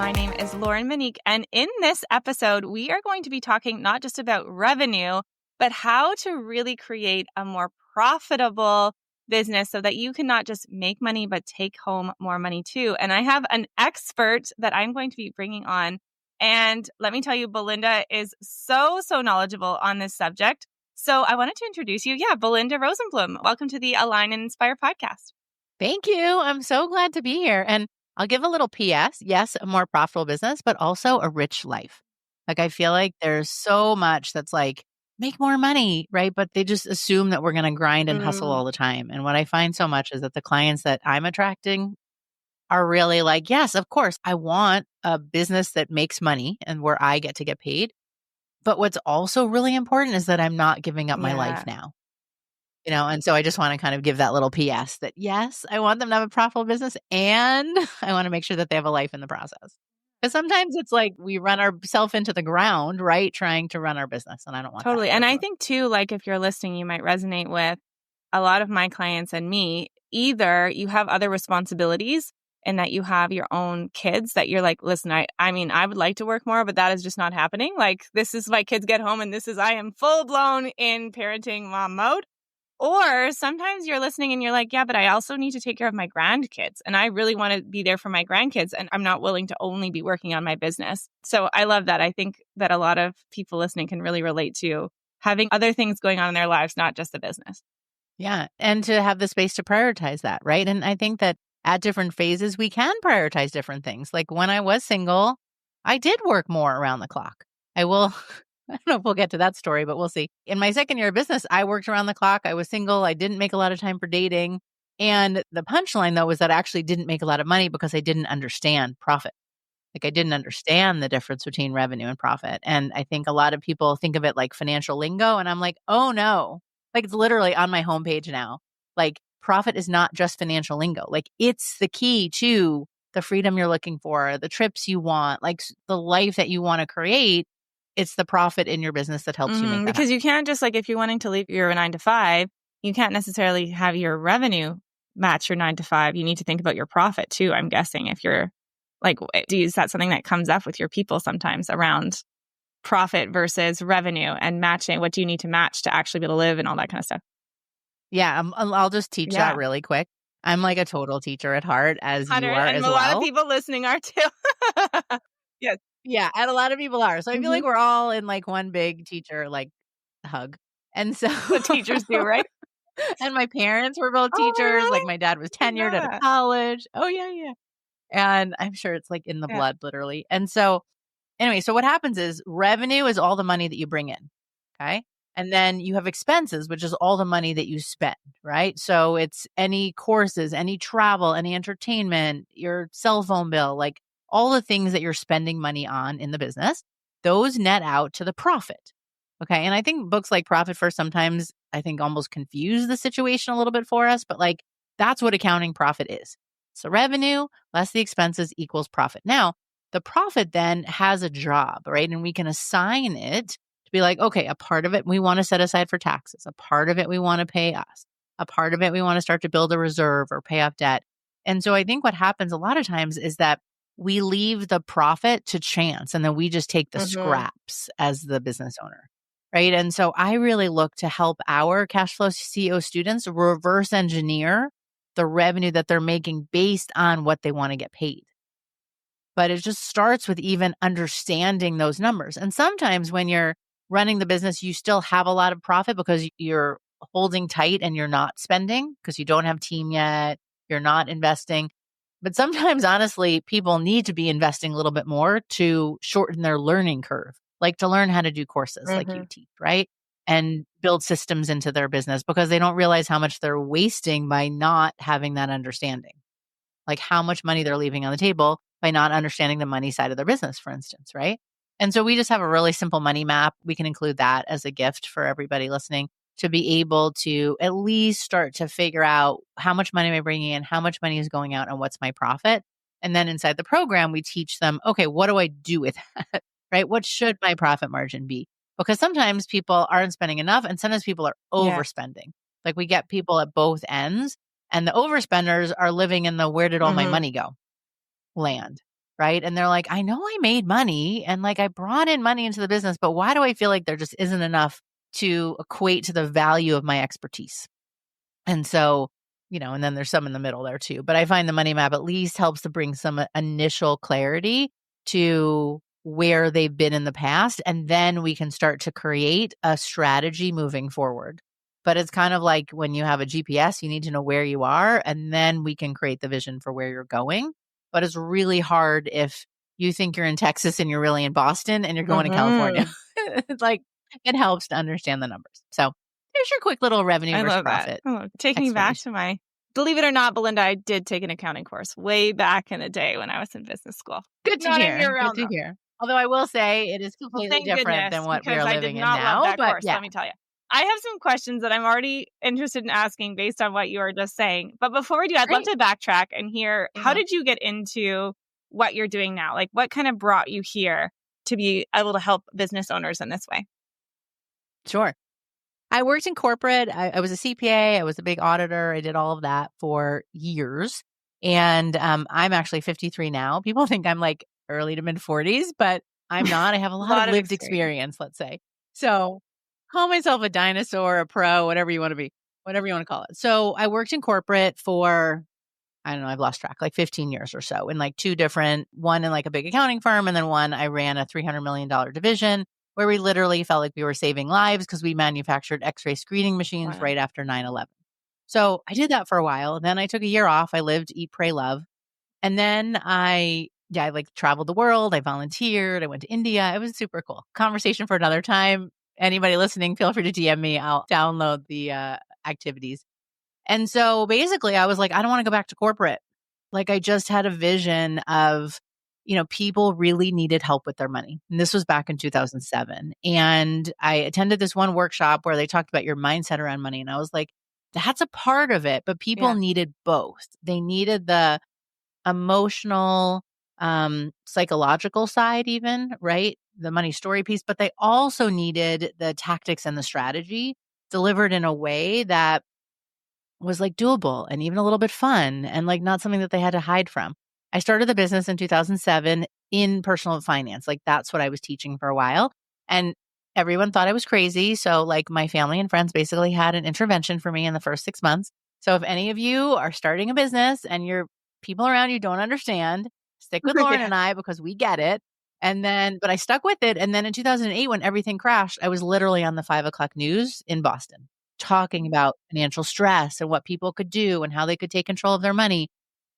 My name is Lauren Monique, and in this episode, we are going to be talking not just about revenue, but how to really create a more profitable business so that you can not just make money, but take home more money too. And I have an expert that I'm going to be bringing on. And let me tell you, Belinda is so knowledgeable on this subject. So I wanted to introduce you. Yeah, Belinda Rosenblum. Welcome to the Align and Inspire podcast. Thank you. I'm so glad to be here. And I'll give a little PS. Yes, a more profitable business, but also a rich life. Like, I feel like there's so much that's like, make more money, right? But they just assume that we're going to grind and hustle all the time. And what I find so much is that the clients that I'm attracting are really like, yes, of course, I want a business that makes money and where I get to get paid. But what's also really important is that I'm not giving up my life now. And so I just want to kind of give that little PS that, yes, I want them to have a profitable business and I want to make sure that they have a life in the process. Because sometimes it's like we run ourselves into the ground, right? Trying to run our business. And I don't want that. Totally. And I think too, like if you're listening, you might resonate with a lot of my clients and me. Either you have other responsibilities and that you have your own kids that you're like, listen, I mean, I would like to work more, but that is just not happening. Like this is my kids get home and I am full blown in parenting mom mode. Or sometimes you're listening and you're like, yeah, but I also need to take care of my grandkids. And I really want to be there for my grandkids. And I'm not willing to only be working on my business. So I love that. I think that a lot of people listening can really relate to having other things going on in their lives, not just the business. Yeah. And to have the space to prioritize that, right? And I think that at different phases, we can prioritize different things. Like when I was single, I did work more around the clock. I don't know if we'll get to that story, but we'll see. In my second year of business, I worked around the clock. I was single. I didn't make a lot of time for dating. And the punchline, though, was that I actually didn't make a lot of money because I didn't understand profit. Like I didn't understand the difference between revenue and profit. And I think a lot of people think of it like financial lingo. And I'm like, oh no. Like it's literally on my homepage now. Like profit is not just financial lingo. Like it's the key to the freedom you're looking for, the trips you want, like the life that you want to create. It's the profit in your business that helps you make that because happen. You can't just like, if you're wanting to leave your 9 to 5, you can't necessarily have your revenue match your 9 to 5. You need to think about your profit too, I'm guessing. If you're like, is that something that comes up with your people sometimes around profit versus revenue and matching? What do you need to match to actually be able to live and all that kind of stuff? Yeah, I'll just teach that really quick. I'm like a total teacher at heart, as you are as well. And a lot of people listening are too. Yes. Yeah, and a lot of people are. So I feel like we're all in like one big teacher like hug. And so the teachers do, right? And my parents were both teachers. Really? Like my dad was tenured at a college. Oh yeah. And I'm sure it's like in the blood, literally. And so anyway, so what happens is revenue is all the money that you bring in. Okay. And then you have expenses, which is all the money that you spend, right? So it's any courses, any travel, any entertainment, your cell phone bill, like all the things that you're spending money on in the business, those net out to the profit. Okay. And I think books like Profit First sometimes I think almost confuse the situation a little bit for us, but like that's what accounting profit is. So revenue less the expenses equals profit. Now, the profit then has a job, right? And we can assign it to be like, okay, a part of it we want to set aside for taxes. A part of it we want to pay us. A part of it we want to start to build a reserve or pay off debt. And so I think what happens a lot of times is that we leave the profit to chance and then we just take the scraps as the business owner, right? And so I really look to help our cash flow CEO students reverse engineer the revenue that they're making based on what they want to get paid. But it just starts with even understanding those numbers. And sometimes when you're running the business, you still have a lot of profit because you're holding tight and you're not spending because you don't have team yet, you're not investing. But sometimes, honestly, people need to be investing a little bit more to shorten their learning curve, like to learn how to do courses like you teach, right? And build systems into their business because they don't realize how much they're wasting by not having that understanding. Like how much money they're leaving on the table by not understanding the money side of their business, for instance, right? And so we just have a really simple money map. We can include that as a gift for everybody listening to be able to at least start to figure out how much money am I bringing in, how much money is going out, and what's my profit. And then inside the program, we teach them, okay, what do I do with that, right? What should my profit margin be? Because sometimes people aren't spending enough and sometimes people are overspending. Like we get people at both ends and the overspenders are living in the where did all my money go land. right? And they're like, I know I made money and like I brought in money into the business, but why do I feel like there just isn't enough to equate to the value of my expertise? And so, and then there's some in the middle there too. But I find the money map at least helps to bring some initial clarity to where they've been in the past. And then we can start to create a strategy moving forward. But it's kind of like when you have a GPS, you need to know where you are, and then we can create the vision for where you're going. But it's really hard if you think you're in Texas and you're really in Boston and you're going to California. It's like it helps to understand the numbers. So there's your quick little revenue versus profit. Take me back to believe it or not, Belinda, I did take an accounting course way back in the day when I was in business school. Good to hear. Good to hear. Although I will say it is completely different than what we are living in now. Love that course, let me tell you. I have some questions that I'm already interested in asking based on what you were just saying. But before we do, I'd love to backtrack and hear, how did you get into what you're doing now? Like, what kind of brought you here to be able to help business owners in this way? Sure. I worked in corporate. I was a CPA. I was a big auditor. I did all of that for years. And I'm actually 53 now. People think I'm like early to mid 40s, but I'm not. I have a lot of lived experience, let's say. So call myself a dinosaur, a pro, whatever you want to be, whatever you want to call it. So I worked in corporate for, I don't know, I've lost track, like 15 years or so in like two different, one in like a big accounting firm. And then one, I ran a $300 million division where we literally felt like we were saving lives because we manufactured X-ray screening machines right after 9/11. So I did that for a while. Then I took a year off. I lived, eat, pray, love. And then I like traveled the world. I volunteered. I went to India. It was super cool. Conversation for another time. Anybody listening, feel free to DM me. I'll download the activities. And so basically I was like, I don't want to go back to corporate. Like I just had a vision of, people really needed help with their money. And this was back in 2007. And I attended this one workshop where they talked about your mindset around money. And I was like, that's a part of it, but people needed both. They needed the emotional, psychological side even, right? The money story piece, but they also needed the tactics and the strategy delivered in a way that was like doable and even a little bit fun and like not something that they had to hide from. I started the business in 2007 in personal finance. Like that's what I was teaching for a while. And everyone thought I was crazy. So like my family and friends basically had an intervention for me in the first 6 months. So if any of you are starting a business and your people around you don't understand, stick with Lauren and I because we get it. But I stuck with it. And then in 2008, when everything crashed, I was literally on the 5 o'clock news in Boston talking about financial stress and what people could do and how they could take control of their money.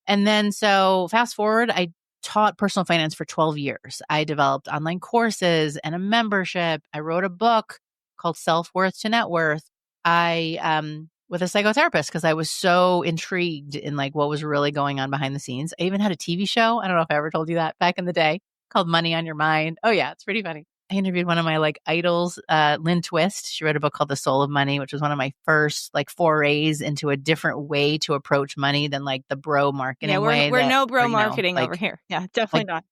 And then so fast forward, I taught personal finance for 12 years. I developed online courses and a membership. I wrote a book called Self-Worth to Net Worth. With a psychotherapist because I was so intrigued in like what was really going on behind the scenes. I even had a TV show. I don't know if I ever told you that back in the day called Money on Your Mind. Oh yeah, it's pretty funny. I interviewed one of my like idols, Lynn Twist. She wrote a book called The Soul of Money, which was one of my first like forays into a different way to approach money than like the bro marketing way. We're no bro marketing over here. Yeah, definitely not.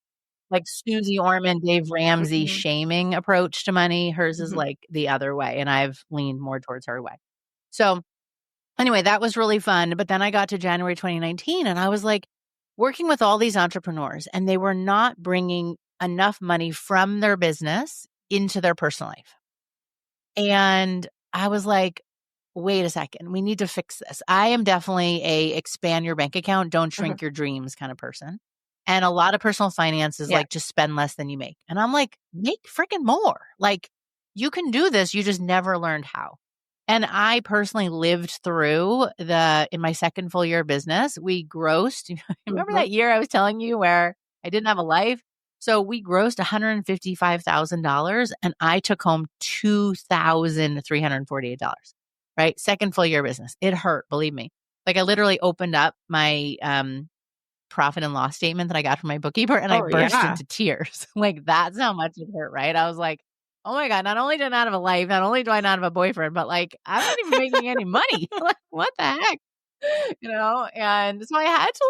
Like Susie Orman, Dave Ramsey shaming approach to money. Hers is like the other way. And I've leaned more towards her way. So anyway, that was really fun. But then I got to January 2019 and I was like working with all these entrepreneurs and they were not bringing enough money from their business into their personal life. And I was like, wait a second, we need to fix this. I am definitely a expand your bank account, don't shrink your dreams kind of person. And a lot of personal finance is like, just spend less than you make. And I'm like, make freaking more. Like you can do this. You just never learned how. And I personally lived through in my second full year of business, we grossed. Remember that year I was telling you where I didn't have a life? So we grossed $155,000 and I took home $2,348, right? Second full year of business. It hurt, believe me. Like I literally opened up my profit and loss statement that I got from my bookkeeper and I burst into tears. Like that's how much it hurt, right? I was like, oh my God, not only do I not have a life, not only do I not have a boyfriend, but like I'm not even making any money. Like, what the heck? And so I had to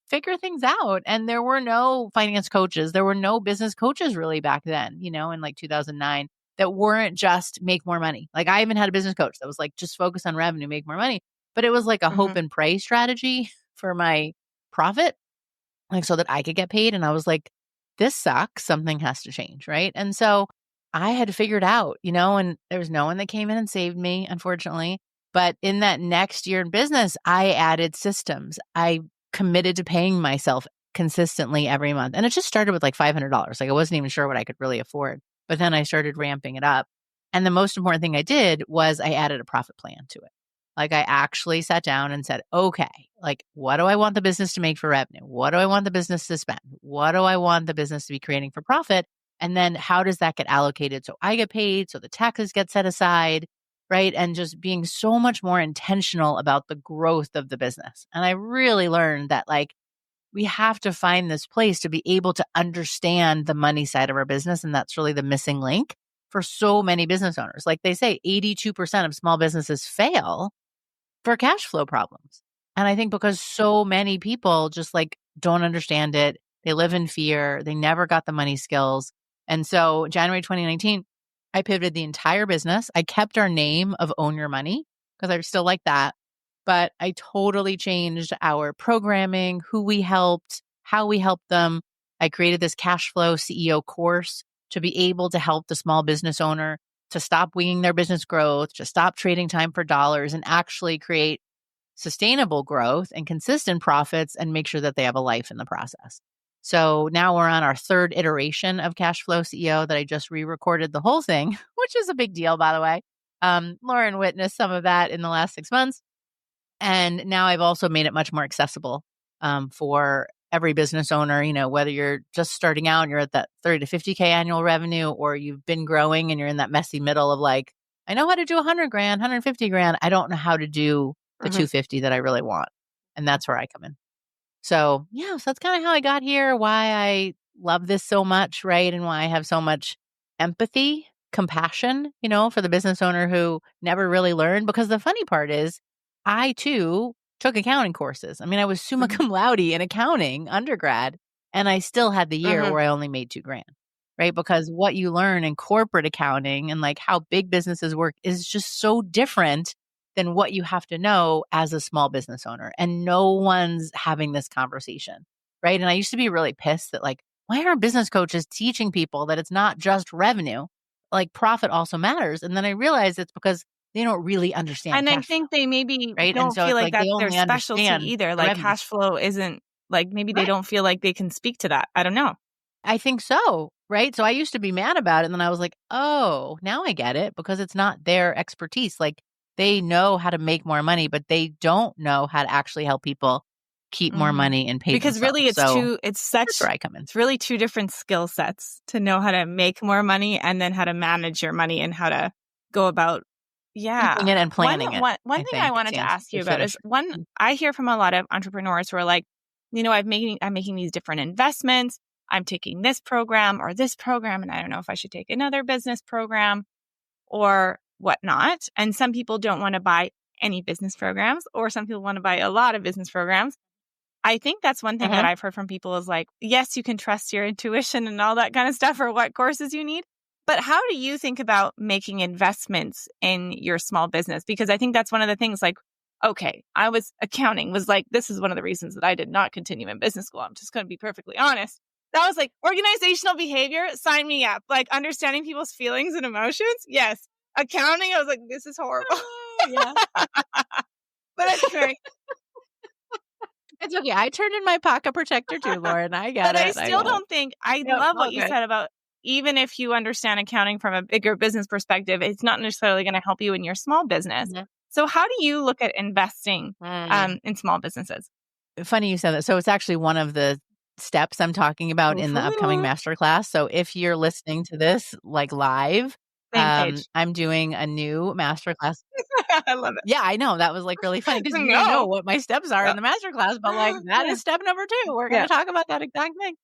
figure things out. And there were no finance coaches. There were no business coaches really back then, in like 2009 that weren't just make more money. Like I even had a business coach that was like, just focus on revenue, make more money. But it was like a hope and pray strategy for my profit. like so that I could get paid. And I was like, this sucks. Something has to change. Right. And so I had figured out, and there was no one that came in and saved me, unfortunately. But in that next year in business, I added systems. I committed to paying myself consistently every month. And it just started with like $500. Like I wasn't even sure what I could really afford. But then I started ramping it up. And the most important thing I did was I added a profit plan to it. Like I actually sat down and said, okay, like what do I want the business to make for revenue? What do I want the business to spend? What do I want the business to be creating for profit? And then how does that get allocated so I get paid, so the taxes get set aside, right? And just being so much more intentional about the growth of the business. And I really learned that like we have to find this place to be able to understand the money side of our business. And that's really the missing link for so many business owners. Like they say, 82% of small businesses fail for cash flow problems. And I think because so many people just like don't understand it, they live in fear, they never got the money skills. And so January 2019, I pivoted the entire business. I kept our name of Own Your Money because I still like that. But I totally changed our programming, who we helped, how we helped them. I created this cash flow CEO course to be able to help the small business owner to stop winging their business growth, to stop trading time for dollars and actually create sustainable growth and consistent profits and make sure that they have a life in the process. So now we're on our third iteration of Cash Flow CEO that I just re-recorded the whole thing, which is a big deal, by the way. Lauren witnessed some of that in the last 6 months. And now I've also made it much more accessible for every business owner, whether you're just starting out and you're at that 30 to 50K annual revenue, or you've been growing and you're in that messy middle of like, I know how to do 100 grand, 150 grand. I don't know how to do the 250 that I really want. And that's where I come in. So yeah, so that's kind of how I got here, why I love this so much, right? And why I have so much empathy, compassion, for the business owner who never really learned. Because the funny part is I too took accounting courses. I mean, I was summa cum laude in accounting undergrad, and I still had the year where I only made $2,000, right? Because what you learn in corporate accounting and like how big businesses work is just so different than what you have to know as a small business owner. And no one's having this conversation, right? And I used to be really pissed that like, why aren't business coaches teaching people that it's not just revenue? Like profit also matters. And then I realized it's because they don't really understand And I cash think flow, they maybe right? And don't so feel it's like like they that's their only specialty understand either. the Like revenue. cash flow isn't like maybe they Right. don't feel like they can speak to that. I don't know. I think so, right? So I used to be mad about it. And then I was like, oh, now I get it because it's not their expertise. Like they know how to make more money, but they don't know how to actually help people keep more money and pay Because themselves. really So that's where I come in. It's really two different skill sets to know how to make more money and then how to manage your money and how to go about. Keeping it and planning it. One thing I wanted to ask you about is I hear from a lot of entrepreneurs who are like, I'm making these different investments. I'm taking this program or this program, and I don't know if I should take another business program or whatnot. And some people don't want to buy any business programs, or some people want to buy a lot of business programs. I think that's one thing that I've heard from people is like, yes, you can trust your intuition and all that kind of stuff for what courses you need. But how do you think about making investments in your small business? Because I think that's one of the things like, okay, accounting was like, this is one of the reasons that I did not continue in business school. I'm just going to be perfectly honest. That was like organizational behavior. Sign me up. Like understanding people's feelings and emotions. Yes. Accounting. I was like, this is horrible. Yeah. But anyway. It's okay. I turned in my pocket protector too, Lauren. I get but it. But I still don't think, I love what you said about even if you understand accounting from a bigger business perspective, it's not necessarily going to help you in your small business. So how do you look at investing in small businesses? Funny you said that. So it's actually one of the steps I'm talking about in the upcoming masterclass. So if you're listening to this like live, I'm doing a new masterclass. I love it. Yeah, I know. That was like really funny because you know what my steps are in the masterclass, but like that is step number 2. We're going to talk about that exact thing.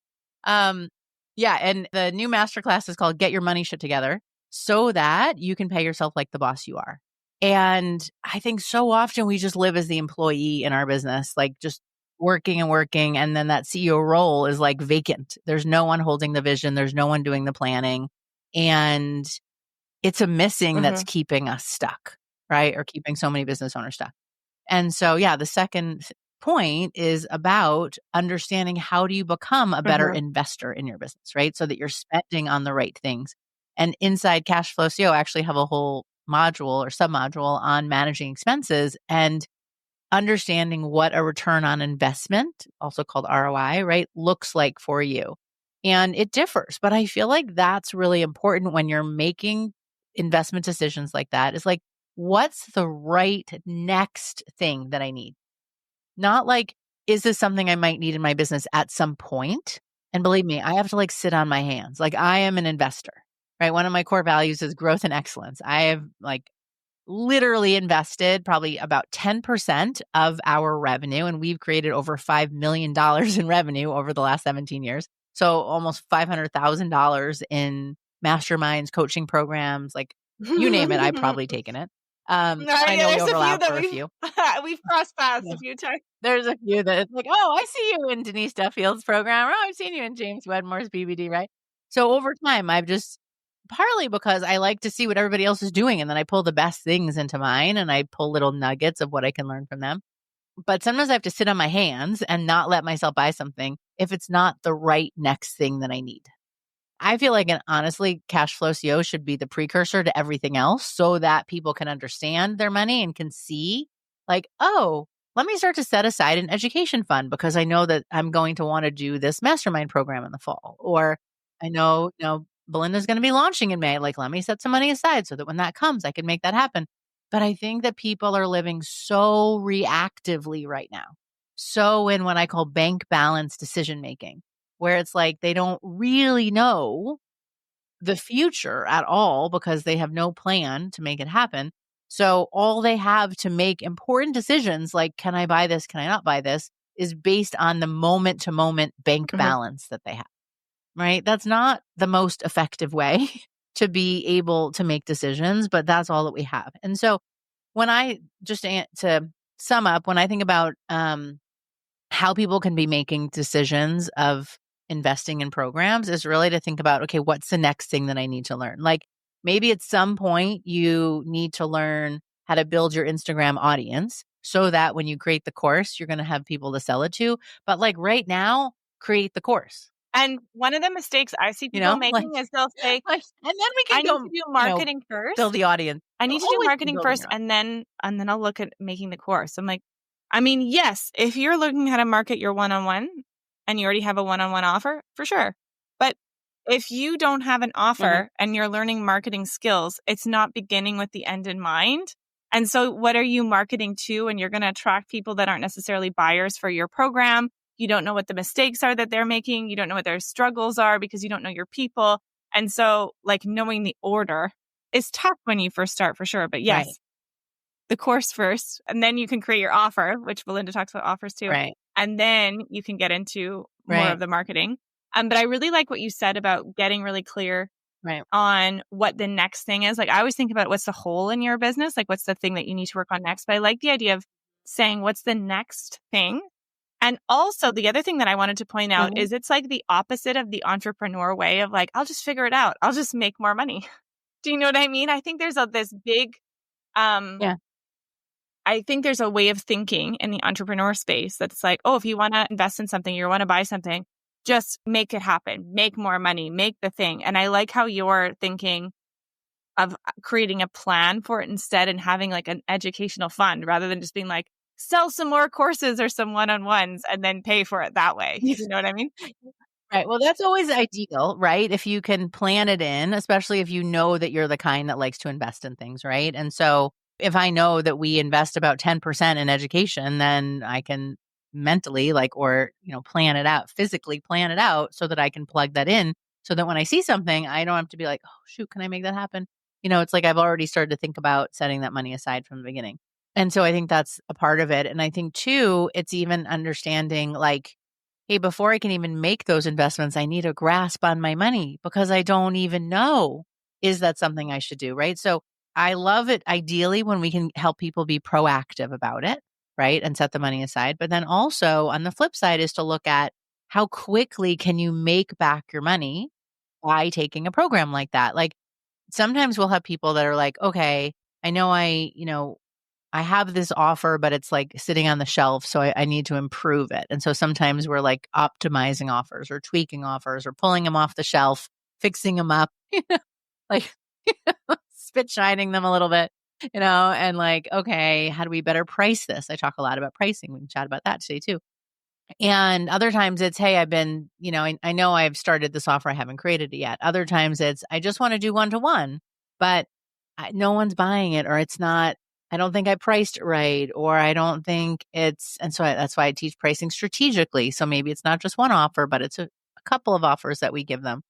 Yeah. And the new masterclass is called Get Your Money Shit Together so that you can pay yourself like the boss you are. And I think so often we just live as the employee in our business, like just working and working. And then that CEO role is like vacant. There's no one holding the vision. There's no one doing the planning. And it's a missing that's keeping us stuck, right? Or keeping so many business owners stuck. And so, yeah, the second point is about understanding how do you become a better investor in your business, right? So that you're spending on the right things. And inside Cash Flow CEO, I actually have a whole module or submodule on managing expenses and understanding what a return on investment, also called ROI, right, looks like for you. And it differs, but I feel like that's really important when you're making investment decisions like that is like, what's the right next thing that I need? Not like, is this something I might need in my business at some point? And believe me, I have to like sit on my hands. Like I am an investor, right? One of my core values is growth and excellence. I have like literally invested probably about 10% of our revenue, and we've created over $5 million in revenue over the last 17 years. So almost $500,000 in masterminds, coaching programs, like you name it, I've probably taken it. No, I know we there's a few overlap that for a few. we've crossed paths Yeah. a few times. There's a few that it's like, oh, I see you in Denise Duffield's program. Oh, I've seen you in James Wedmore's BBD, right? So over time, I've just partly because I like to see what everybody else is doing. And then I pull the best things into mine and I pull little nuggets of what I can learn from them. But sometimes I have to sit on my hands and not let myself buy something if it's not the right next thing that I need. I feel like, honestly, Cash Flow CEO should be the precursor to everything else so that people can understand their money and can see, like, oh, let me start to set aside an education fund because I know that I'm going to want to do this mastermind program in the fall. Or I know, Belinda's going to be launching in May. Like, let me set some money aside so that when that comes, I can make that happen. But I think that people are living so reactively right now. So in what I call bank balance decision making, where it's like they don't really know the future at all because they have no plan to make it happen. So all they have to make important decisions like, can I buy this? Can I not buy this? Is based on the moment to moment bank balance that they have, right? That's not the most effective way to be able to make decisions, but that's all that we have. And so when I just to sum up, when I think about how people can be making decisions of investing in programs is really to think about, okay, what's the next thing that I need to learn? Like maybe at some point you need to learn how to build your Instagram audience so that when you create the course, you're going to have people to sell it to. But like right now, create the course. And one of the mistakes I see people making is they'll say, and then we can I need to do marketing first. Build the audience. I need to do marketing first and then I'll look at making the course. I'm like, I mean, yes, if you're looking how to market your one-on-one and you already have a one-on-one offer, for sure. But if you don't have an offer and you're learning marketing skills, it's not beginning with the end in mind. And so what are you marketing to? And you're going to attract people that aren't necessarily buyers for your program. You don't know what the mistakes are that they're making. You don't know what their struggles are because you don't know your people. And so like knowing the order is tough when you first start for sure. But yes, the course first, and then you can create your offer, which Belinda talks about offers too. Right. And then you can get into more of the marketing. But I really like what you said about getting really clear on what the next thing is. Like I always think about what's the hole in your business? Like what's the thing that you need to work on next? But I like the idea of saying what's the next thing. And also the other thing that I wanted to point out is it's like the opposite of the entrepreneur way of like, I'll just figure it out. I'll just make more money. Do you know what I mean? I think there's this big, I think there's a way of thinking in the entrepreneur space that's like, oh, if you want to invest in something, you want to buy something, just make it happen, make more money, make the thing. And I like how you're thinking of creating a plan for it instead and having like an educational fund rather than just being like, sell some more courses or some one-on-ones and then pay for it that way. You know what I mean? Right. Well, that's always ideal, right? If you can plan it in, especially if you know that you're the kind that likes to invest in things, right? And so if I know that we invest about 10% in education, then I can mentally plan it out, physically plan it out so that I can plug that in so that when I see something, I don't have to be like, oh, shoot, can I make that happen? It's like I've already started to think about setting that money aside from the beginning. And so I think that's a part of it. And I think too, it's even understanding like, hey, before I can even make those investments, I need a grasp on my money because I don't even know, is that something I should do? Right. So I love it ideally when we can help people be proactive about it, right? And set the money aside. But then also on the flip side is to look at how quickly can you make back your money by taking a program like that? Like sometimes we'll have people that are like, okay, I know I have this offer, but it's like sitting on the shelf. So I need to improve it. And so sometimes we're like optimizing offers or tweaking offers or pulling them off the shelf, fixing them up, like spit shining them a little bit, and like, okay, how do we better price this? I talk a lot about pricing. We can chat about that today too. And other times it's, hey, I've been, I know I've started this offer. I haven't created it yet. Other times it's, I just want to do one-to-one, but no one's buying it, or it's not, I don't think I priced it right, or I don't think it's, and so that's why I teach pricing strategically. So maybe it's not just one offer, but it's a couple of offers that we give them.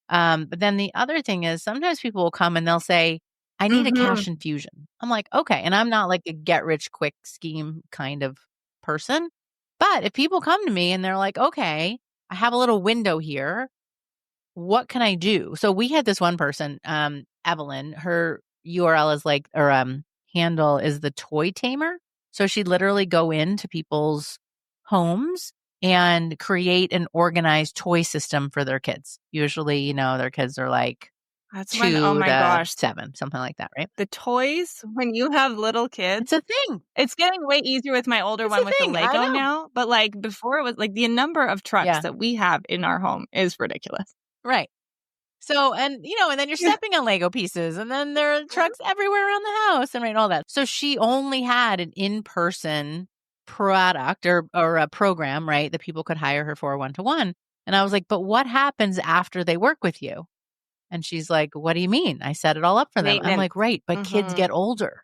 But then the other thing is sometimes people will come and they'll say, I need a cash infusion. I'm like, okay. And I'm not like a get rich quick scheme kind of person. But if people come to me and they're like, okay, I have a little window here. What can I do? So we had this one person, Evelyn, her URL is like, or handle is the toy tamer. So she'd literally go into people's homes and create an organized toy system for their kids. Usually, their kids are like That's 2 when, oh my to gosh, 7, something like that, right? the toys when you have little kids. It's a thing. It's getting way easier with my older one with the Lego now. But like before, it was like the number of trucks that we have in our home is ridiculous. Right. So, and then you're stepping on Lego pieces, and then there are trucks everywhere around the house and all that. So she only had an in-person product or a program, right, that people could hire her for one-to-one. And I was like, but what happens after they work with you? And she's like, what do you mean? I set it all up for them. I'm like, right, but kids get older,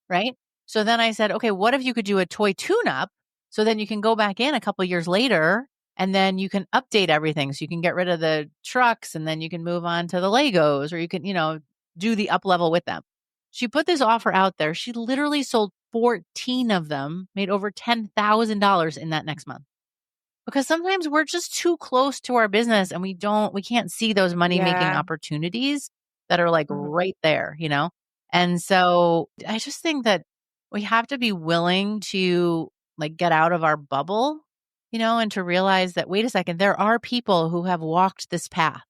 right? So then I said, okay, what if you could do a toy tune-up so then you can go back in a couple years later and then you can update everything. So you can get rid of the trucks and then you can move on to the Legos, or you can, do the up level with them. She put this offer out there. She literally sold 14 of them, made over $10,000 in that next month. Because sometimes we're just too close to our business and we can't see those money making opportunities that are like right there, And so I just think that we have to be willing to like get out of our bubble, and to realize that, wait a second, there are people who have walked this path,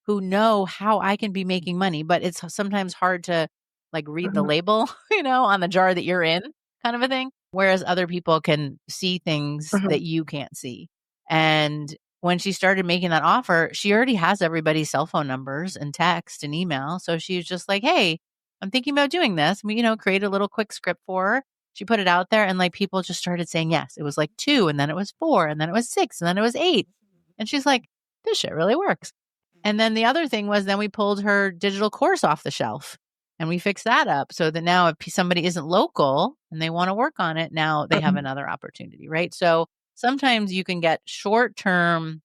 who know how I can be making money, but it's sometimes hard to like read the label, on the jar that you're in, kind of a thing. Whereas other people can see things that you can't see. And when she started making that offer, she already has everybody's cell phone numbers and text and email. So she was just like, hey, I'm thinking about doing this. We, create a little quick script for her. She put it out there and like people just started saying yes. It was like 2, and then it was 4, and then it was 6, and then it was 8. And she's like, this shit really works. And then the other thing was then we pulled her digital course off the shelf and we fixed that up so that now if somebody isn't local and they want to work on it, now they have another opportunity, right? So sometimes you can get short-term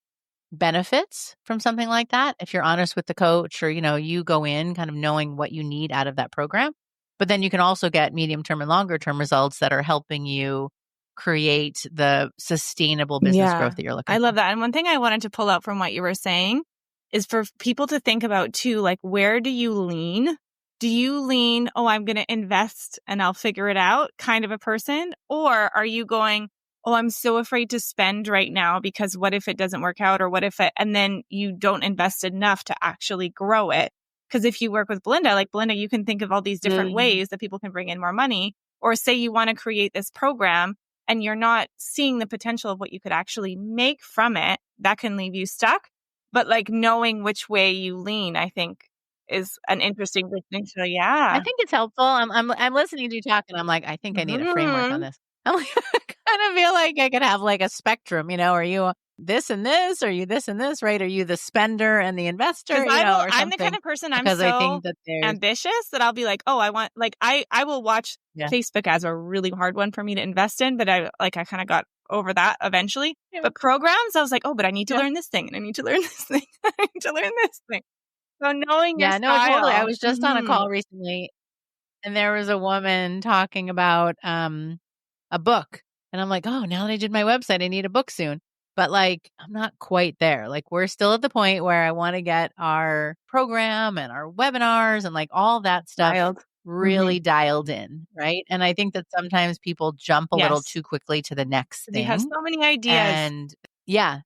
benefits from something like that if you're honest with the coach, or, you go in kind of knowing what you need out of that program. But then you can also get medium-term and longer-term results that are helping you create the sustainable business growth that you're looking for. I love that. And one thing I wanted to pull out from what you were saying is for people to think about too, like, where do you lean? Do you lean, oh, I'm going to invest and I'll figure it out kind of a person? Or are you going, oh, I'm so afraid to spend right now because what if it doesn't work out, or what if it, and then you don't invest enough to actually grow it? Because if you work with Belinda, like Belinda, you can think of all these different ways that people can bring in more money. Or say you want to create this program and you're not seeing the potential of what you could actually make from it, that can leave you stuck. But like knowing which way you lean, I think is an interesting distinction. So, I think it's helpful. I'm listening to you talk and I'm like, I think I need a framework on this. I'm like, I kind of feel like I could have like a spectrum, are you this and this? Are you this and this, right? Are you the spender and the investor? I'm the kind of person, I'm so I think that ambitious that I'll be like, oh, I want, like, I will watch Facebook as a really hard one for me to invest in, but I kind of got over that eventually. Yeah. But programs, I was like, oh, but I need to learn this thing, and I need to learn this thing. I need to learn this thing. So knowing your style. Totally. I was just on a call recently and there was a woman talking about a book. And I'm like, oh, now that I did my website, I need a book soon. But like, I'm not quite there. Like, we're still at the point where I want to get our program and our webinars and like all that stuff really dialed in. Right. And I think that sometimes people jump a little too quickly to the next thing. You have so many ideas. And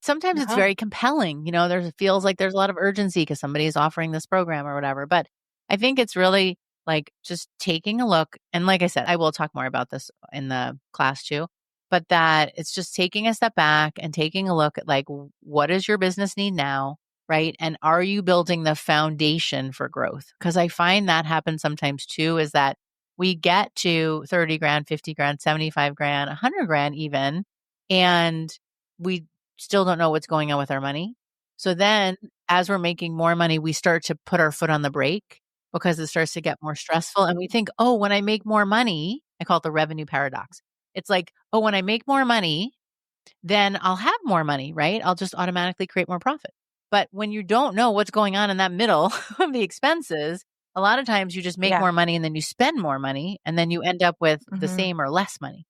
sometimes it's very compelling. It feels like there's a lot of urgency because somebody is offering this program or whatever. But I think it's really like just taking a look. And like I said, I will talk more about this in the class too, but that it's just taking a step back and taking a look at like, what does your business need now? Right. And are you building the foundation for growth? Because I find that happens sometimes too, is that we get to 30 grand, 50 grand, 75 grand, 100 grand even, and we still don't know what's going on with our money. So then as we're making more money, we start to put our foot on the brake because it starts to get more stressful. And we think, oh, when I make more money, I call it the revenue paradox. It's like, oh, when I make more money, then I'll have more money, right? I'll just automatically create more profit. But when you don't know what's going on in that middle of the expenses, a lot of times you just make Yeah. more money and then you spend more money and then you end up with the Mm-hmm. same or less money.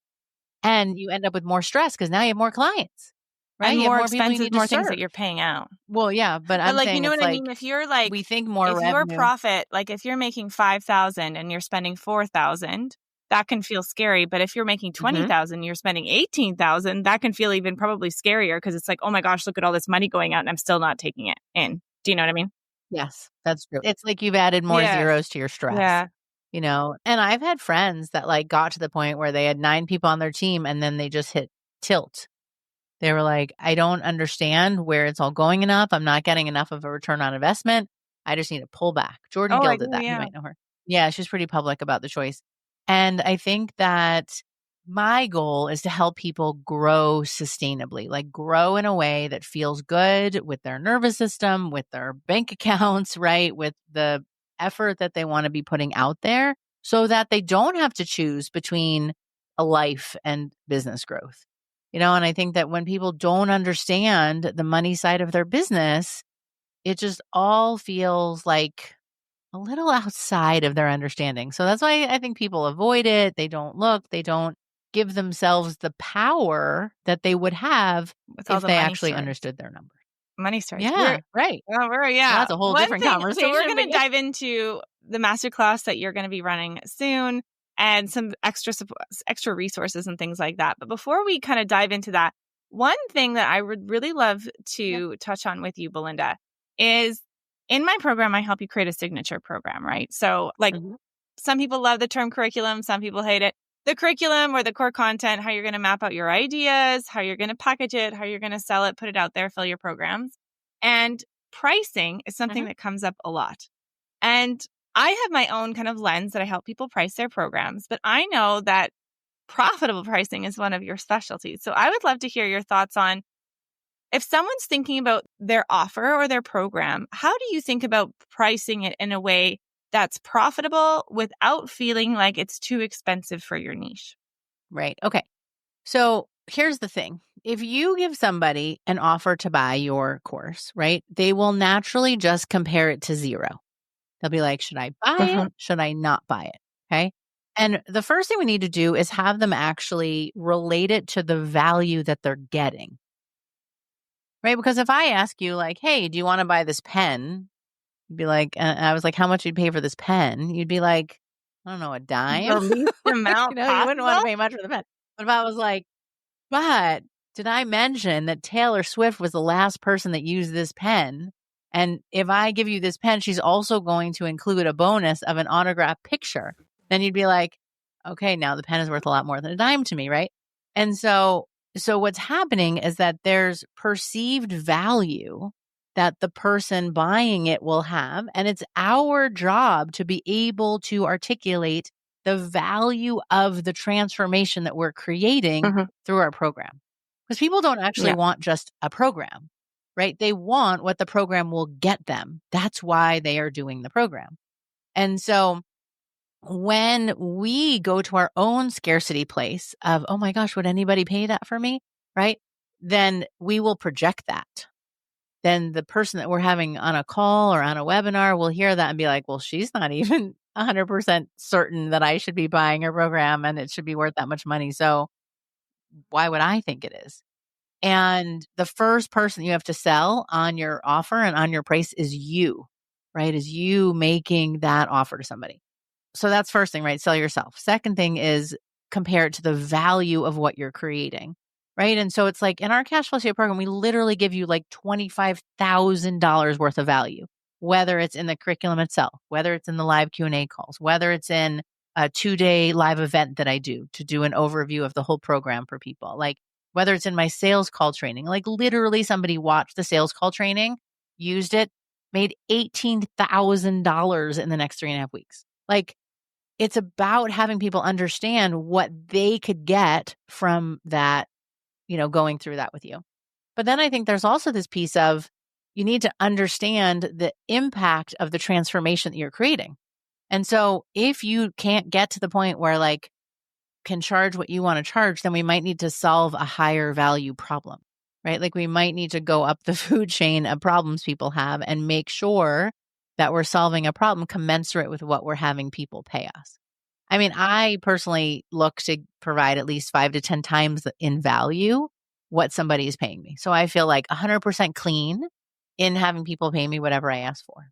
And you end up with more stress because now you have more clients, right? And You have more more people you expenses, need to more things that serve. you're paying out. Well, yeah, but But I'm like, you saying know it's what I mean? like If you're like, we think more if your revenue. profit, like if you're making 5,000 and you're spending 4,000, that can feel scary. But if you're making 20,000, you're spending 18,000, that can feel even probably scarier because it's like, oh my gosh, look at all this money going out and I'm still not taking it in. Do you know what I mean? Yes, that's true. It's like you've added more Yes. zeros to your stress, Yeah. and I've had friends that like got to the point where they had 9 people on their team and then they just hit tilt. They were like, I don't understand where it's all going enough. I'm not getting enough of a return on investment. I just need to pull back. Jordan Oh, I Gill do. did that. You Yeah. might know her. Yeah, she's pretty public about the choice. And I think that my goal is to help people grow sustainably, like grow in a way that feels good with their nervous system, with their bank accounts, right? With the effort that they want to be putting out there so that they don't have to choose between a life and business growth. And I think that when people don't understand the money side of their business, it just all feels like a little outside of their understanding. So that's why I think people avoid it. They don't look, they don't give themselves the power that they would have With all if the they money actually stories. understood their numbers. Money stories. Yeah, right. Well, Yeah. that's a whole One different thing. So we're conversation, going but to yeah. dive into the masterclass that you're going to be running soon and some extra support, extra resources and things like that. But before we kind of dive into that, one thing that I would really love to touch on with you, Belinda, is in my program, I help you create a signature program, right? So like some people love the term curriculum, some people hate it. The curriculum or the core content, how you're going to map out your ideas, how you're going to package it, how you're going to sell it, put it out there, fill your programs. And pricing is something that comes up a lot. And I have my own kind of lens that I help people price their programs, but I know that profitable pricing is one of your specialties. So I would love to hear your thoughts on if someone's thinking about their offer or their program, how do you think about pricing it in a way that's profitable without feeling like it's too expensive for your niche? Right. Okay. So here's the thing. If you give somebody an offer to buy your course, right, they will naturally just compare it to zero. They'll be like, should I buy it? Should I not buy it? Okay. And the first thing we need to do is have them actually relate it to the value that they're getting. Right. Because if I ask you, like, hey, do you want to buy this pen? You'd be like, and I was like, how much you'd pay for this pen? You'd be like, I don't know, a dime. The least amount You wouldn't want to possible? pay much for the pen. But if I was like, but did I mention that Taylor Swift was the last person that used this pen? And if I give you this pen, she's also going to include a bonus of an autographed picture. Then you'd be like, okay, now the pen is worth a lot more than a dime to me, right? And so what's happening is that there's perceived value that the person buying it will have. And it's our job to be able to articulate the value of the transformation that we're creating through our program. Because people don't actually want just a program, right? They want what the program will get them. That's why they are doing the program. And so when we go to our own scarcity place of, oh my gosh, would anybody pay that for me? Right? Then we will project that. Then the person that we're having on a call or on a webinar will hear that and be like, well, she's not even 100% certain that I should be buying her program and it should be worth that much money. So why would I think it is? And the first person you have to sell on your offer and on your price is you, right? Is you making that offer to somebody. So that's first thing, right? Sell yourself. Second thing is compare it to the value of what you're creating, right? And so it's like in our cash flow program, we literally give you like $25,000 worth of value. whether it's in the curriculum itself, whether it's in the live Q&A calls, whether it's in a 2-day live event that I do to do an overview of the whole program for people, like whether it's in my sales call training, like literally somebody watched the sales call training, used it, made $18,000 in the next 3.5 weeks. Like, it's about having people understand what they could get from that, going through that with you. But then I think there's also this piece of you need to understand the impact of the transformation that you're creating. And so if you can't get to the point where like can charge what you want to charge, then we might need to solve a higher value problem, right? Like we might need to go up the food chain of problems people have and make sure that we're solving a problem commensurate with what we're having people pay us. I mean, I personally look to provide at least 5 to 10 times in value what somebody is paying me. So I feel like 100% clean in having people pay me whatever I ask for.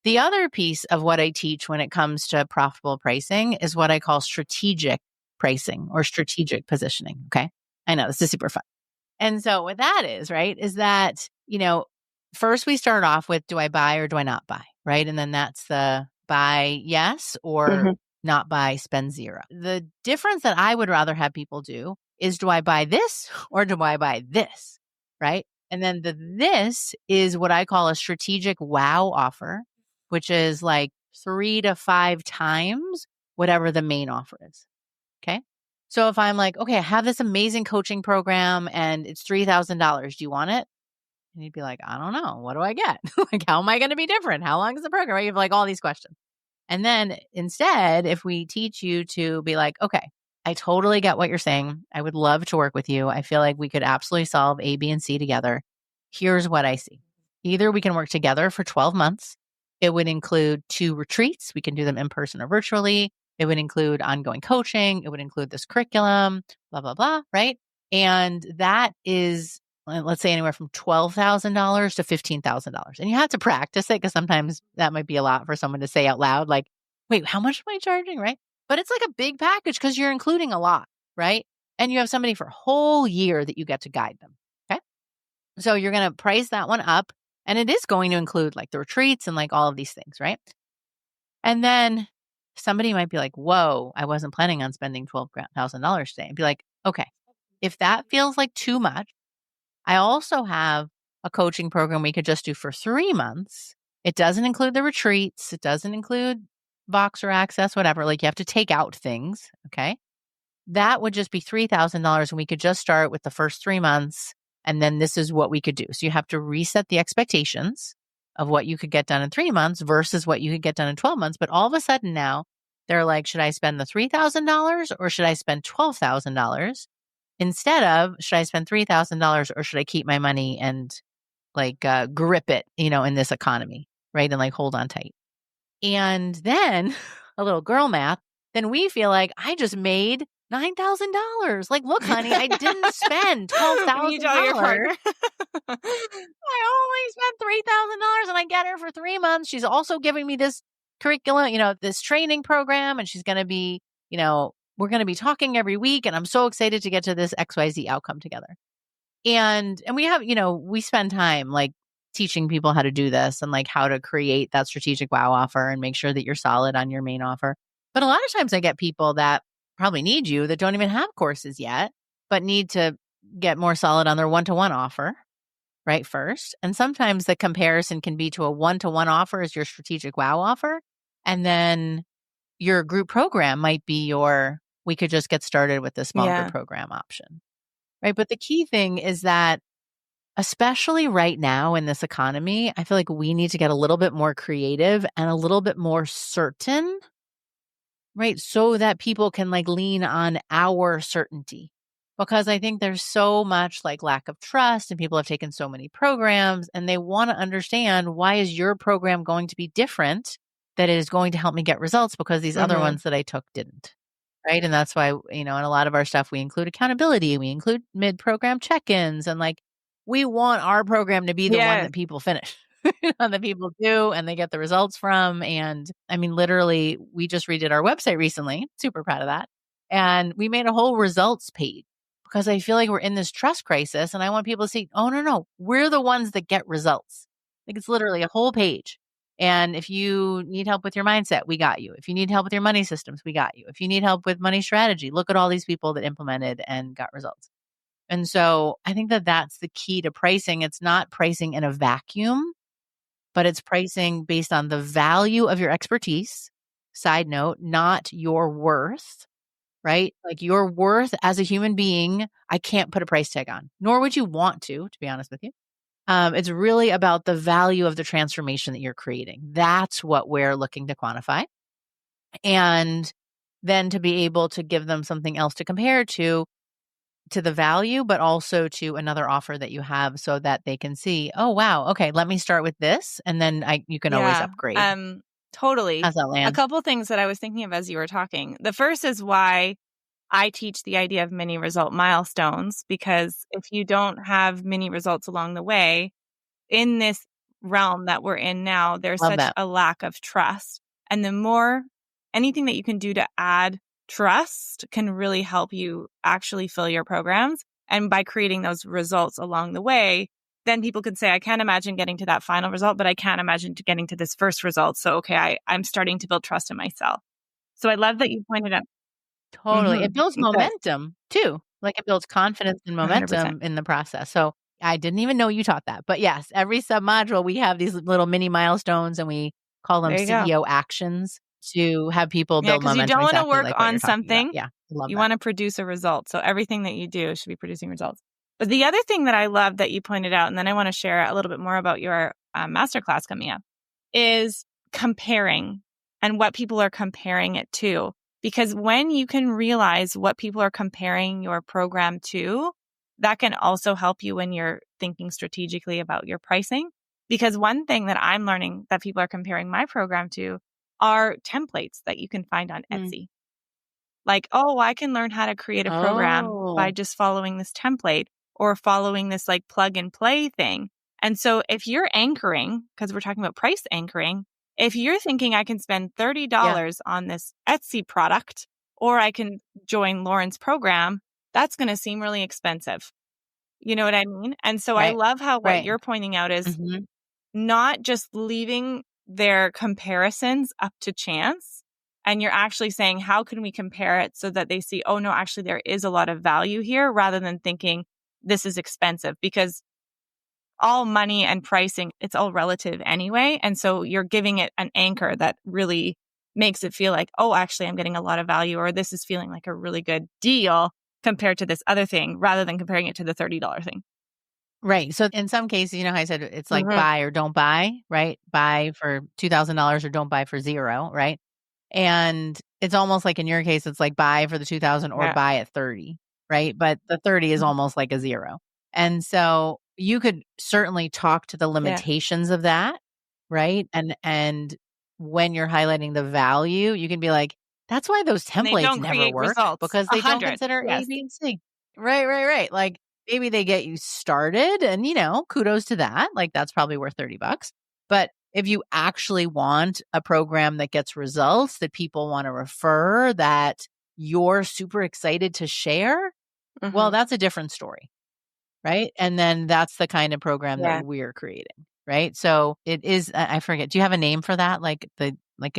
The other piece of what I teach when it comes to profitable pricing is what I call strategic pricing or strategic positioning. Okay. I know this is super fun. And so what that is, right, is that, first we start off with, do I buy or do I not buy? Right. And then that's the buy yes or not buy, spend zero. The difference that I would rather have people do is, do I buy this or do I buy this? Right. And then this is what I call a strategic wow offer, which is like 3 to 5 times whatever the main offer is. Okay. So if I'm like, okay, I have this amazing coaching program and it's $3,000. Do you want it? And you'd be like, I don't know. What do I get? Like, how am I going to be different? How long is the program? Right? You have like all these questions. And then instead, if we teach you to be like, okay, I totally get what you're saying. I would love to work with you. I feel like we could absolutely solve A, B, and C together. Here's what I see. Either we can work together for 12 months. It would include 2 retreats. We can do them in person or virtually. It would include ongoing coaching. It would include this curriculum, blah, blah, blah, right? And that is, let's say, anywhere from $12,000 to $15,000. And you have to practice it because sometimes that might be a lot for someone to say out loud, like, wait, how much am I charging, right? But it's like a big package because you're including a lot, right? And you have somebody for a whole year that you get to guide them, okay? So you're going to price that one up. And it is going to include like the retreats and like all of these things, right? And then somebody might be like, whoa, I wasn't planning on spending $12,000 today. And be like, okay, if that feels like too much, I also have a coaching program we could just do for 3 months. It doesn't include the retreats. It doesn't include Voxer access, whatever. Like you have to take out things. Okay. That would just be $3,000 and we could just start with the first 3 months. And then this is what we could do. So you have to reset the expectations of what you could get done in 3 months versus what you could get done in 12 months. But all of a sudden now they're like, should I spend the $3,000 or should I spend $12,000? Instead of, should I spend $3,000 or should I keep my money and like grip it, in this economy, right? And like hold on tight. And then a little girl math, then we feel like I just made $9,000. Like, look, honey, I didn't spend $12,000. You tell your partner. I only spent $3,000 and I get her for 3 months. She's also giving me this curriculum, this training program, and she's going to be, we're going to be talking every week. And I'm so excited to get to this XYZ outcome together. And we have, we spend time like teaching people how to do this and like how to create that strategic wow offer and make sure that you're solid on your main offer. But a lot of times I get people that probably need you that don't even have courses yet, but need to get more solid on their one-to-one offer, right? First. And sometimes the comparison can be to a one-to-one offer as your strategic wow offer. And then your group program might be we could just get started with the small group program option, right? But the key thing is that, especially right now in this economy, I feel like we need to get a little bit more creative and a little bit more certain, right? So that people can like lean on our certainty. Because I think there's so much like lack of trust and people have taken so many programs and they want to understand, why is your program going to be different that it is going to help me get results because these other ones that I took didn't. Right. And that's why, in a lot of our stuff, we include accountability, we include mid-program check-ins, and like, we want our program to be the one that people finish, that people do and they get the results from. And I mean, literally, we just redid our website recently. Super proud of that. And we made a whole results page because I feel like we're in this trust crisis and I want people to see, oh, no, we're the ones that get results. Like it's literally a whole page And if you need help with your mindset, we got you. If you need help with your money systems, we got you. If you need help with money strategy, look at all these people that implemented and got results. And so I think that that's the key to pricing. It's not pricing in a vacuum, but it's pricing based on the value of your expertise. Side note, not your worth, right? Like your worth as a human being, I can't put a price tag on, nor would you want to be honest with you. It's really about the value of the transformation that you're creating. That's what we're looking to quantify. And then to be able to give them something else to compare to the value, but also to another offer that you have so that they can see, oh, wow, okay, let me start with this. And then you can always upgrade. Totally. How's that land? A couple things that I was thinking of as you were talking. The first is why I teach the idea of mini result milestones, because if you don't have mini results along the way in this realm that we're in now, there's such a lack of trust. And the more anything that you can do to add trust can really help you actually fill your programs. And by creating those results along the way, then people can say, I can't imagine getting to that final result, but I can't imagine getting to this first result. So, okay, I'm starting to build trust in myself. So I love that you pointed out. Totally. It builds momentum too. Like it builds confidence and momentum 100%. in the process. So I didn't even know you taught that. But yes, every sub-module, we have these little mini milestones and we call them CEO actions to have people build momentum. Because you don't want to work like on something. Yeah, I love you that. want to produce a result. So everything that you do should be producing results. But the other thing that I love that you pointed out, and then I want to share a little bit more about your masterclass coming up, is comparing and what people are comparing it to. Because when you can realize what people are comparing your program to, that can also help you when you're thinking strategically about your pricing. Because one thing that I'm learning that people are comparing my program to are templates that you can find on Etsy. Like, oh, I can learn how to create a program by just following this template or following this like plug and play thing. And so if you're anchoring, because we're talking about price anchoring, if you're thinking I can spend $30 on this Etsy product, or I can join Lauren's program, that's going to seem really expensive. You know what I mean? And so I love how what you're pointing out is not just leaving their comparisons up to chance. And you're actually saying, how can we compare it so that they see, oh, no, actually, there is a lot of value here, rather than thinking this is expensive, because all money and pricing, it's all relative anyway. And so you're giving it an anchor that really makes it feel like, oh, actually, I'm getting a lot of value, or this is feeling like a really good deal compared to this other thing, rather than comparing it to the $30 thing. Right. So in some cases, you know how I said it's like buy or don't buy, right? Buy for $2,000 or don't buy for zero, right? And it's almost like in your case, it's like buy for the 2,000 or buy at 30, right? But the 30 is almost like a zero. And so you could certainly talk to the limitations of that, right? And when you're highlighting the value, you can be like, that's why those templates never work, because they don't consider A, B, and C. Right. Like maybe they get you started and, kudos to that. Like that's probably worth $30. But if you actually want a program that gets results, that people want to refer, that you're super excited to share, well, that's a different story, right? And then that's the kind of program that we're creating, right? So it is, I forget, do you have a name for that? Like a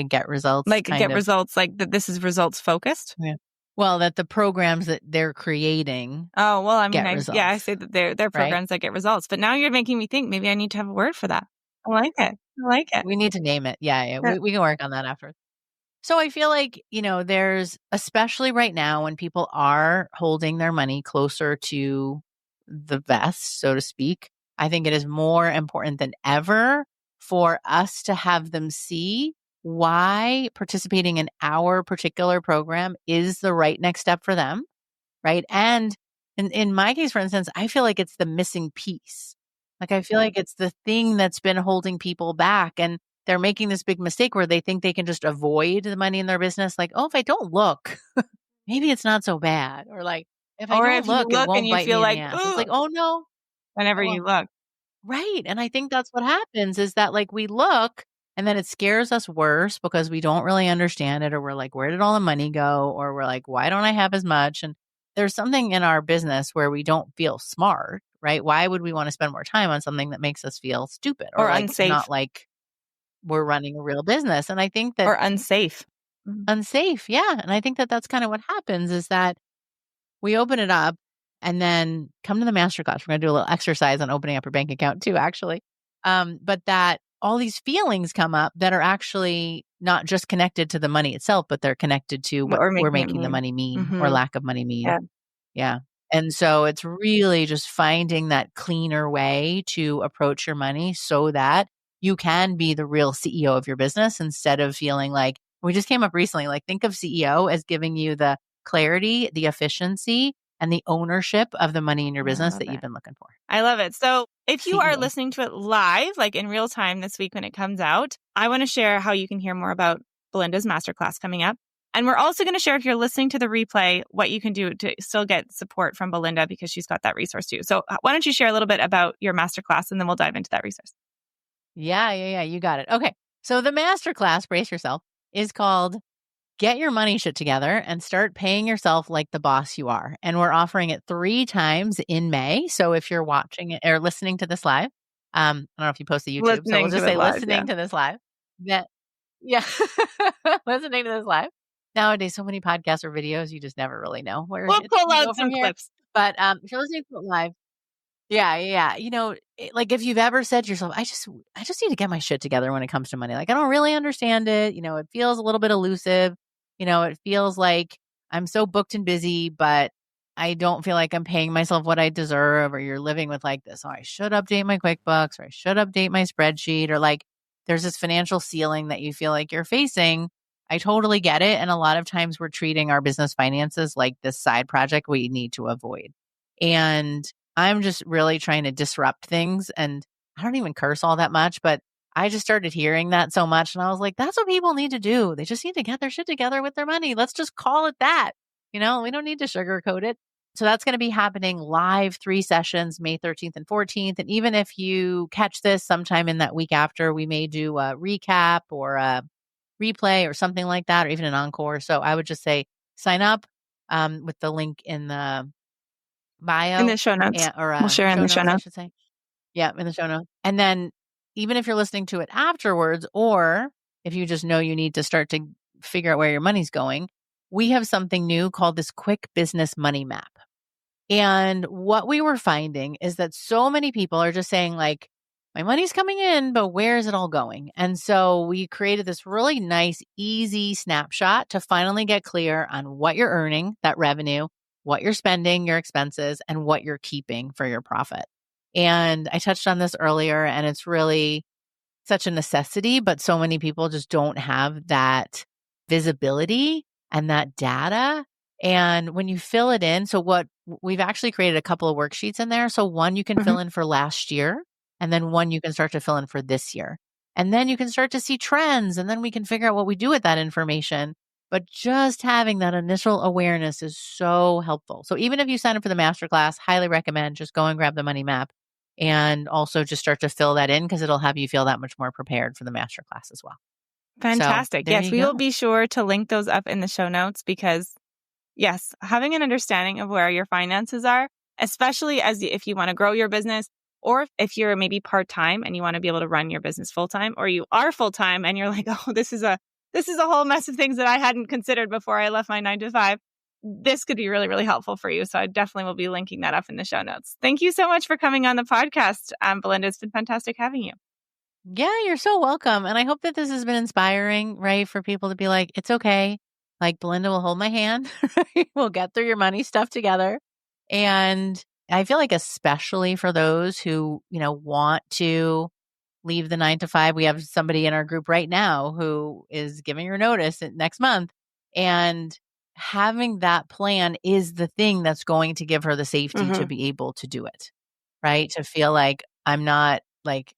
get results? Like get results, like that this is results focused? Yeah. Well, that the programs that they're creating. Oh, well, I mean, I say that they're programs that get results, but now you're making me think maybe I need to have a word for that. I like it. We need to name it. Yeah. We can work on that after. So I feel like, there's, especially right now when people are holding their money closer to the vest, so to speak, I think it is more important than ever for us to have them see why participating in our particular program is the right next step for them, right? And in my case, for instance, I feel like it's the missing piece. Like I feel like it's the thing that's been holding people back, and they're making this big mistake where they think they can just avoid the money in their business. Like, oh, if I don't look, maybe it's not so bad. Or like, if I don't look, it won't bite me in the ass. It's like, oh no. Whenever you look. Right. And I think that's what happens is that like we look and then it scares us worse because we don't really understand it, or we're like, where did all the money go? Or we're like, why don't I have as much? And there's something in our business where we don't feel smart, right? Why would we want to spend more time on something that makes us feel stupid or like unsafe? Not like we're running a real business. And I think that or unsafe. unsafe. Yeah. And I think that that's kind of what happens is that we open it up and then come to the masterclass. We're going to do a little exercise on opening up your bank account too, actually. But that all these feelings come up that are actually not just connected to the money itself, but they're connected to what What we're we're making it making the mean. money mean or Mm-hmm. lack of money mean. Yeah. Yeah. And so it's really just finding that cleaner way to approach your money so that you can be the real CEO of your business instead of feeling like we just came up recently, like think of CEO as giving you the clarity, the efficiency, and the ownership of the money in your I business love that you've it. been looking for. I love it. So if you are CEO. listening to it live, like in real time this week when it comes out, I want to share how you can hear more about Belinda's masterclass coming up. And we're also going to share, if you're listening to the replay, what you can do to still get support from Belinda because she's got that resource too. So why don't you share a little bit about your masterclass and then we'll dive into that resource. Yeah. You got it. Okay. So the masterclass, brace yourself, is called Get Your Money Shit Together and Start Paying Yourself Like the Boss You Are. And we're offering it 3 times in May. So if you're watching it or listening to this live, I don't know if you post to YouTube, so we'll Listening just to it say live. Yeah. listening to this live. That, yeah, listening to this live. Nowadays, so many podcasts or videos, you just never really know where We'll it's pull going to out go from some here. clips. But if you're listening to it live, yeah. Like if you've ever said to yourself, I just need to get my shit together when it comes to money. Like I don't really understand it. It feels a little bit elusive. It feels like I'm so booked and busy, but I don't feel like I'm paying myself what I deserve. Or you're living with like this, oh, I should update my QuickBooks or I should update my spreadsheet or like there's this financial ceiling that you feel like you're facing. I totally get it. And a lot of times we're treating our business finances like this side project we need to avoid. And I'm just really trying to disrupt things. And I don't even curse all that much, but I just started hearing that so much. And I was like, that's what people need to do. They just need to get their shit together with their money. Let's just call it that. We don't need to sugarcoat it. So that's going to be happening live 3 sessions, May 13th and 14th. And even if you catch this sometime in that week after, we may do a recap or a replay or something like that, or even an encore. So I would just say sign up with the link in the In bio the show notes. or We'll share in show the show notes, I notes. should say. Yeah, in the show notes. And then even if you're listening to it afterwards, or if you just know you need to start to figure out where your money's going, we have something new called this quick business money map. And what we were finding is that so many people are just saying like, my money's coming in, but where is it all going? And so we created this really nice, easy snapshot to finally get clear on what you're earning, that revenue, what you're spending, your expenses, and what you're keeping for your profit. And I touched on this earlier, and it's really such a necessity, but so many people just don't have that visibility and that data. And when you fill it in, so what we've actually created a couple of worksheets in there. So one you can fill in for last year, and then one you can start to fill in for this year. And then you can start to see trends, and then we can figure out what we do with that information. But just having that initial awareness is so helpful. So even if you sign up for the masterclass, highly recommend just go and grab the money map and also just start to fill that in because it'll have you feel that much more prepared for the masterclass as well. Fantastic. So there Yes, you we will go. be sure to link those up in the show notes because yes, having an understanding of where your finances are, especially if you want to grow your business or if you're maybe part-time and you want to be able to run your business full-time, or you are full-time and you're like, oh, this is a whole mess of things that I hadn't considered before I left my 9 to 5. This could be really, really helpful for you. So I definitely will be linking that up in the show notes. Thank you so much for coming on the podcast, Belinda. It's been fantastic having you. Yeah, you're so welcome. And I hope that this has been inspiring, right? For people to be like, it's okay. Like Belinda will hold my hand. Right? We'll get through your money stuff together. And I feel like especially for those who, want to leave the 9 to 5, we have somebody in our group right now who is giving her notice next month. And having that plan is the thing that's going to give her the safety to be able to do it, right? To feel like I'm not like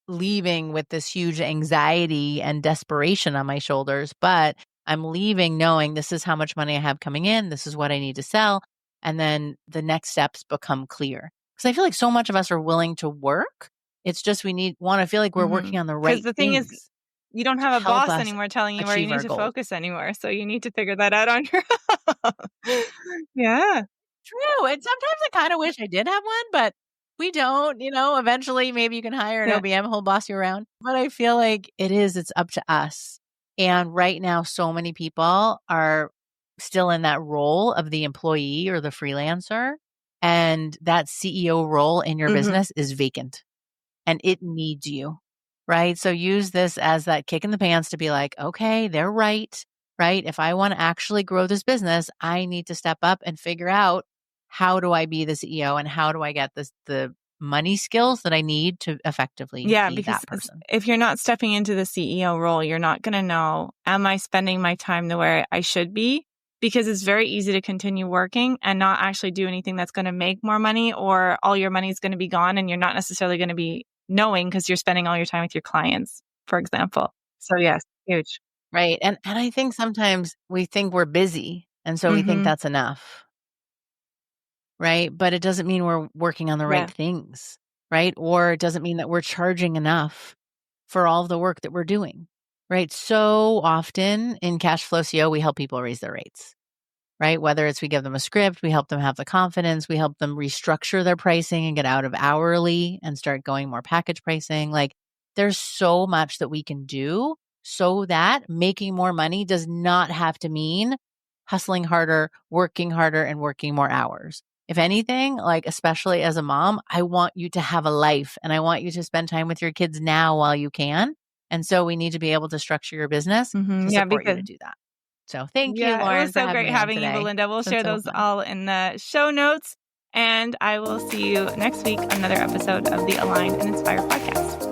leaving with this huge anxiety and desperation on my shoulders, but I'm leaving knowing this is how much money I have coming in. This is what I need to sell. And then the next steps become clear. Because I feel like so much of us are willing to work. It's just want to feel like we're working on the Because right the thing is, things you don't to have a help boss us anymore telling you where you achieve need our to goals. focus anymore. So you need to figure that out on your own. Yeah. True. And sometimes I kind of wish I did have one, but We don't, eventually maybe you can hire an OBM who'll boss you around. But I feel like it's up to us. And right now, so many people are still in that role of the employee or the freelancer. And that CEO role in your business is vacant and it needs you, right? So use this as that kick in the pants to be like, okay, they're right? If I want to actually grow this business, I need to step up and figure out how do I be the CEO and how do I get the money skills that I need to effectively be that person. If you're not stepping into the CEO role, you're not going to know, am I spending my time the way I should be? Because it's very easy to continue working and not actually do anything that's going to make more money, or all your money is going to be gone and you're not necessarily going to be knowing because you're spending all your time with your clients, for example. So yes, huge. Right. And I think sometimes we think we're busy. And so we think that's enough. Right. But it doesn't mean we're working on the right things. Right. Or it doesn't mean that we're charging enough for all of the work that we're doing. Right. So often in Cash Flow CO, we help people raise their rates. Right. Whether it's we give them a script, we help them have the confidence, we help them restructure their pricing and get out of hourly and start going more package pricing. Like there's so much that we can do so that making more money does not have to mean hustling harder, and working more hours. If anything, like especially as a mom, I want you to have a life and I want you to spend time with your kids now while you can. And so we need to be able to structure your business to support you to do that. So thank you, Lauren. It was so great having you, Belinda. We'll share those all in the show notes. And I will see you next week on another episode of the Align and Inspire podcast.